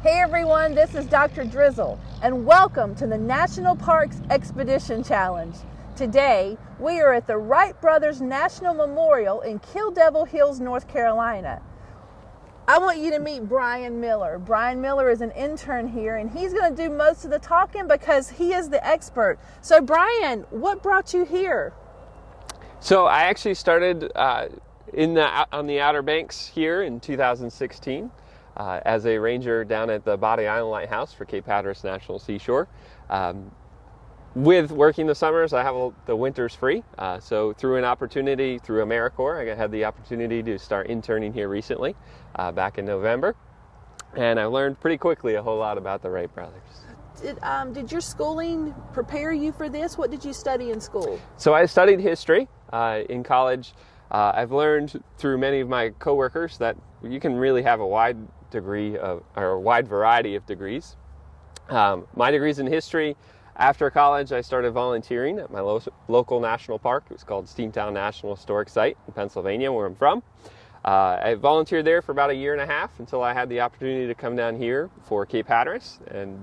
Hey everyone, this is Dr. Drizzle, and welcome to the National Parks Expedition Challenge. Today, we are at the Wright Brothers National Memorial in Kill Devil Hills, North Carolina. I want you to meet Brian Miller. Brian Miller is an intern here, and he's going to do most of the talking because he is the expert. So Brian, what brought you here? So I actually started on the Outer Banks here in 2016 as a ranger down at the Body Island Lighthouse for Cape Hatteras National Seashore. With working the summers, I have the winters free. So through an opportunity, through AmeriCorps, I had the opportunity to start interning here recently, back in November. And I learned pretty quickly a whole lot about the Wright brothers. Did your schooling prepare you for this? What did you study in school? So I studied history in college. I've learned through many of my coworkers that you can really have a wide variety of degrees. My degree's in history. After college, I started volunteering at my local national park. It was called Steamtown National Historic Site in Pennsylvania, where I'm from. I volunteered there for about a year and a half until I had the opportunity to come down here for Cape Hatteras, and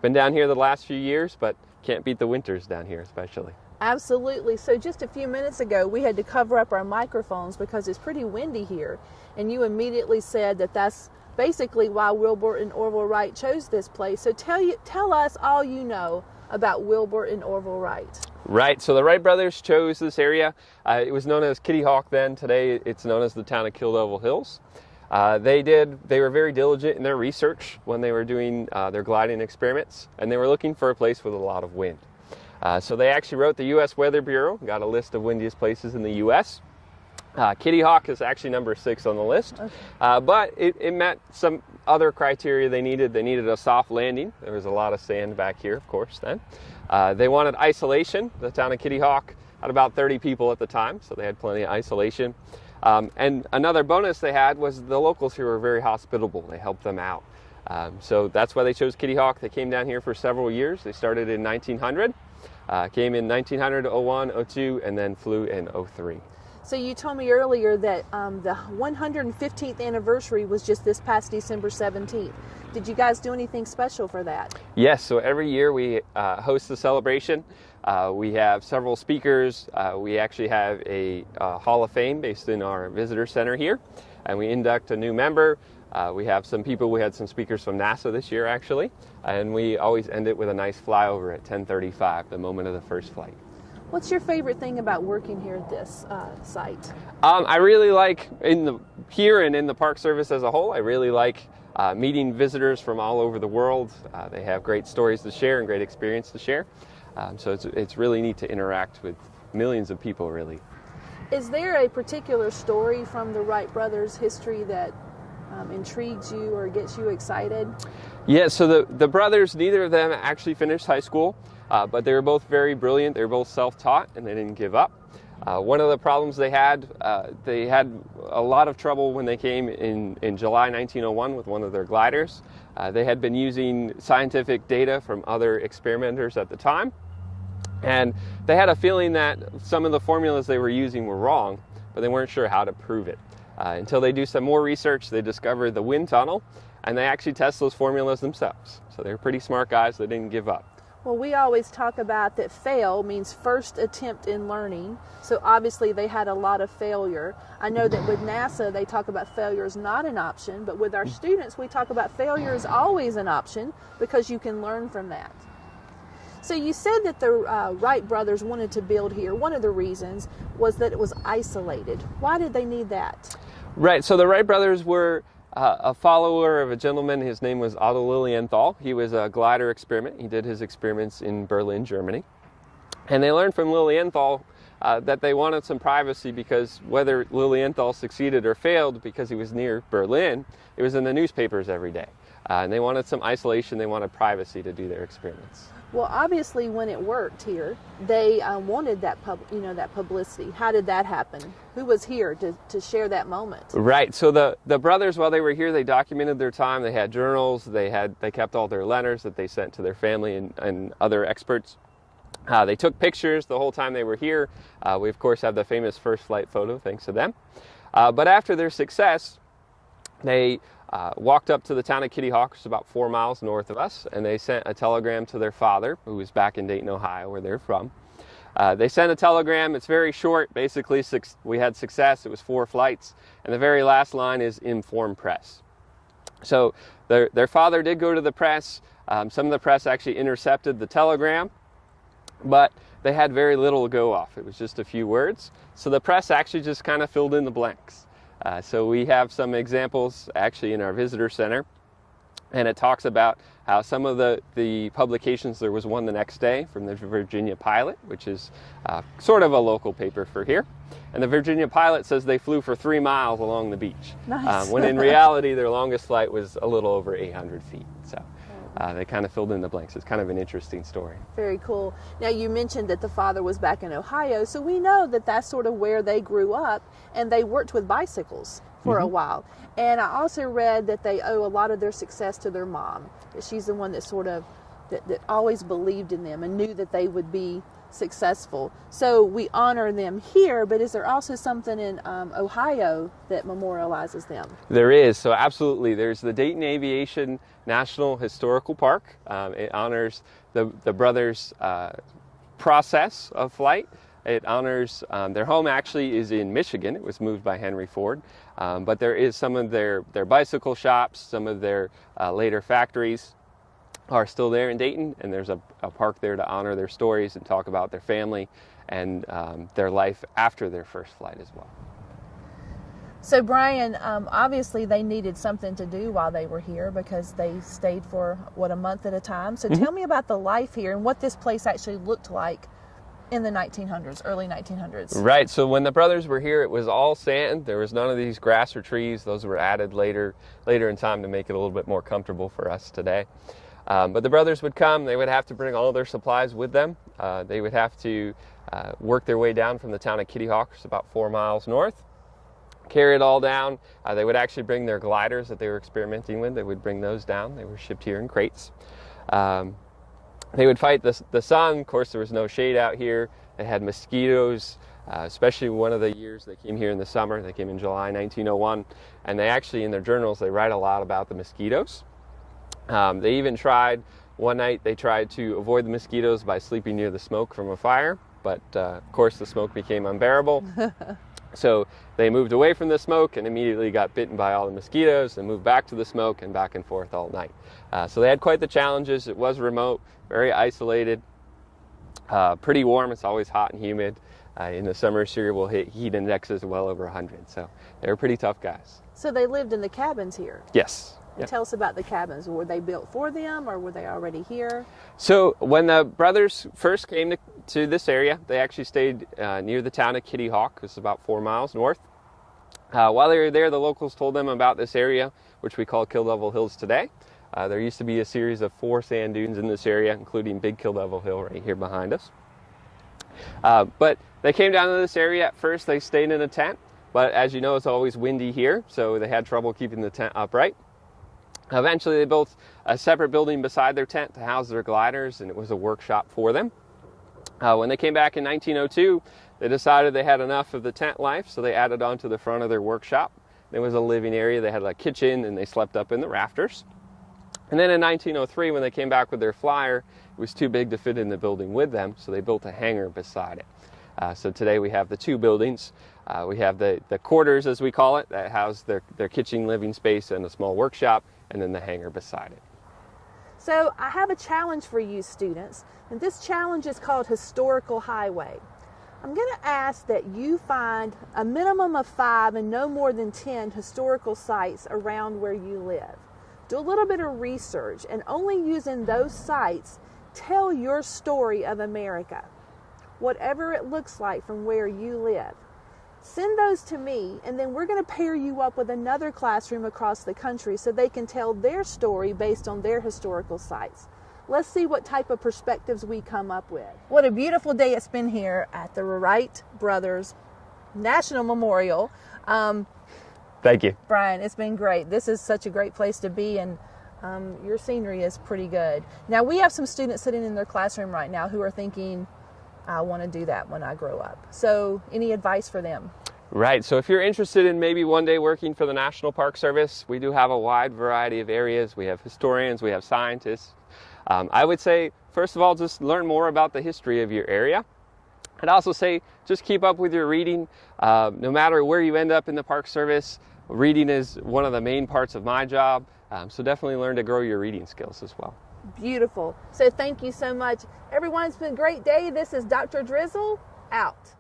been down here the last few years, but can't beat the winters down here especially. Absolutely. So just a few minutes ago, we had to cover up our microphones because it's pretty windy here, and you immediately said that that's basically why Wilbur and Orville Wright chose this place. So tell us all you know about Wilbur and Orville Wright. Right, so the Wright brothers chose this area. It was known as Kitty Hawk then. Today it's known as the town of Kill Devil Hills. They were very diligent in their research when they were doing their gliding experiments, and they were looking for a place with a lot of wind. So they actually wrote the U.S. Weather Bureau, got a list of windiest places in the U.S. Kitty Hawk is actually number 6 on the list, okay. But it met some other criteria they needed. They needed a soft landing. There was a lot of sand back here, of course, then. They wanted isolation. The town of Kitty Hawk had about 30 people at the time, so they had plenty of isolation. And another bonus they had was the locals here were very hospitable. They helped them out. So that's why they chose Kitty Hawk. They came down here for several years. They started in 1900, came in 1900, 01, 02, and then flew in 03. So you told me earlier that the 115th anniversary was just this past December 17th. Did you guys do anything special for that? Yes, so every year we host the celebration. We have several speakers. We actually have a Hall of Fame based in our visitor center here, and we induct a new member. We had some speakers from NASA this year actually, and we always end it with a nice flyover at 10:35, the moment of the first flight. What's your favorite thing about working here at this site? I really like here and in the Park Service as a whole. I really like meeting visitors from all over the world. They have great stories to share and great experience to share. So it's really neat to interact with millions of people, really. Is there a particular story from the Wright brothers' history that intrigues you or gets you excited? Yeah, so the brothers, neither of them actually finished high school, but they were both very brilliant. They were both self-taught, and they didn't give up. One of the problems they had a lot of trouble when they came in July 1901 with one of their gliders. They had been using scientific data from other experimenters at the time, and they had a feeling that some of the formulas they were using were wrong, but they weren't sure how to prove it. Until they do some more research, they discovered the wind tunnel, and they actually test those formulas themselves. So they were pretty smart guys. They didn't give up. Well, we always talk about that fail means first attempt in learning. So obviously they had a lot of failure. I know that with NASA, they talk about failure is not an option, but with our students, we talk about failure is always an option because you can learn from that. So you said that the Wright brothers wanted to build here. One of the reasons was that it was isolated. Why did they need that? Right, so the Wright brothers were a follower of a gentleman. His name was Otto Lilienthal. He was a glider experiment. He did his experiments in Berlin, Germany. And they learned from Lilienthal that they wanted some privacy because whether Lilienthal succeeded or failed because he was near Berlin, it was in the newspapers every day. And they wanted some isolation. They wanted privacy to do their experiments. Well, obviously, when it worked here, they wanted that that publicity. How did that happen? Who was here to share that moment? Right. So the brothers, while they were here, they documented their time. They had journals. They kept all their letters that they sent to their family and other experts. They took pictures the whole time they were here. We of course have the famous first flight photo, thanks to them. But after their success, They walked up to the town of Kitty Hawk, which is about 4 miles north of us, and they sent a telegram to their father, who was back in Dayton, Ohio, where they're from. They sent a telegram. It's very short. Basically, we had success. It was 4 flights. And the very last line is inform press. So their father did go to the press. Some of the press actually intercepted the telegram, but they had very little to go off. It was just a few words. So the press actually just kind of filled in the blanks. So we have some examples actually in our visitor center, and it talks about how some of the publications, there was one the next day from the Virginia Pilot, which is sort of a local paper for here. And the Virginia Pilot says they flew for 3 miles along the beach, Nice. when in reality their longest flight was a little over 800 feet. So they kind of filled in the blanks. It's kind of an interesting story. Very cool. Now, you mentioned that the father was back in Ohio, so we know that that's sort of where they grew up, and they worked with bicycles for a while. And I also read that they owe a lot of their success to their mom, that she's the one that sort of, that always believed in them and knew that they would be successful. So we honor them here, but is there also something in Ohio that memorializes them? There is. So absolutely. There's the Dayton Aviation National Historical Park. It honors the brothers' process of flight. It honors their home actually is in Michigan. It was moved by Henry Ford. But there is some of their bicycle shops, some of their later factories are still there in Dayton, and there's a park there to honor their stories and talk about their family and their life after their first flight as well. So Brian, obviously they needed something to do while they were here because they stayed for, a month at a time. So tell me about the life here and what this place actually looked like in the 1900s, early 1900s. Right, so when the brothers were here, it was all sand. There was none of these grass or trees. Those were added later in time to make it a little bit more comfortable for us today. But the brothers would come. They would have to bring all their supplies with them. They would have to work their way down from the town of Kitty Hawk, which is about 4 miles north, carry it all down. They would actually bring their gliders that they were experimenting with. They would bring those down. They were shipped here in crates. They would fight the sun. Of course, there was no shade out here. They had mosquitoes, especially one of the years they came here in the summer. They came in July 1901, and they actually, in their journals, they write a lot about the mosquitoes. They even tried, one night they tried to avoid the mosquitoes by sleeping near the smoke from a fire, but of course the smoke became unbearable. So they moved away from the smoke and immediately got bitten by all the mosquitoes and moved back to the smoke and back and forth all night. So they had quite the challenges. It was remote, very isolated, pretty warm. It's always hot and humid. In the summer, Syria will hit heat indexes well over 100. So they were pretty tough guys. So they lived in the cabins here? Yes. And tell us about the cabins. Were they built for them or were they already here? So when the brothers first came to this area, they actually stayed near the town of Kitty Hawk. It's about 4 miles north. While they were there, the locals told them about this area, which we call Kill Devil Hills today. There used to be a series of 4 sand dunes in this area, including Big Kill Devil Hill right here behind us. But they came down to this area. At first, they stayed in a tent. But as you know, it's always windy here, so they had trouble keeping the tent upright. Eventually, they built a separate building beside their tent to house their gliders, and it was a workshop for them. When they came back in 1902, they decided they had enough of the tent life, so they added on to the front of their workshop. There was a living area. They had a kitchen, and they slept up in the rafters. And then in 1903, when they came back with their flyer, it was too big to fit in the building with them, so they built a hangar beside it. So today we have the 2 buildings. We have the quarters, as we call it, that house their kitchen, living space, and a small workshop, and then the hangar beside it. So I have a challenge for you students, and this challenge is called Historical Highway. I'm going to ask that you find a minimum of 5 and no more than 10 historical sites around where you live. Do a little bit of research, and only using those sites, tell your story of America, whatever it looks like from where you live. Send those to me, and then we're going to pair you up with another classroom across the country so they can tell their story based on their historical sites. Let's see what type of perspectives we come up with. What a beautiful day it's been here at the Wright Brothers National Memorial. Thank you. Brian, it's been great. This is such a great place to be, and your scenery is pretty good. Now, we have some students sitting in their classroom right now who are thinking, I want to do that when I grow up. So any advice for them? Right. So if you're interested in maybe one day working for the National Park Service, we do have a wide variety of areas. We have historians, we have scientists. I would say, first of all, just learn more about the history of your area. I'd also say just keep up with your reading. No matter where you end up in the Park Service, reading is one of the main parts of my job. So definitely learn to grow your reading skills as well. Beautiful. So thank you so much. Everyone, it's been a great day. This is Dr. Drizzle, out.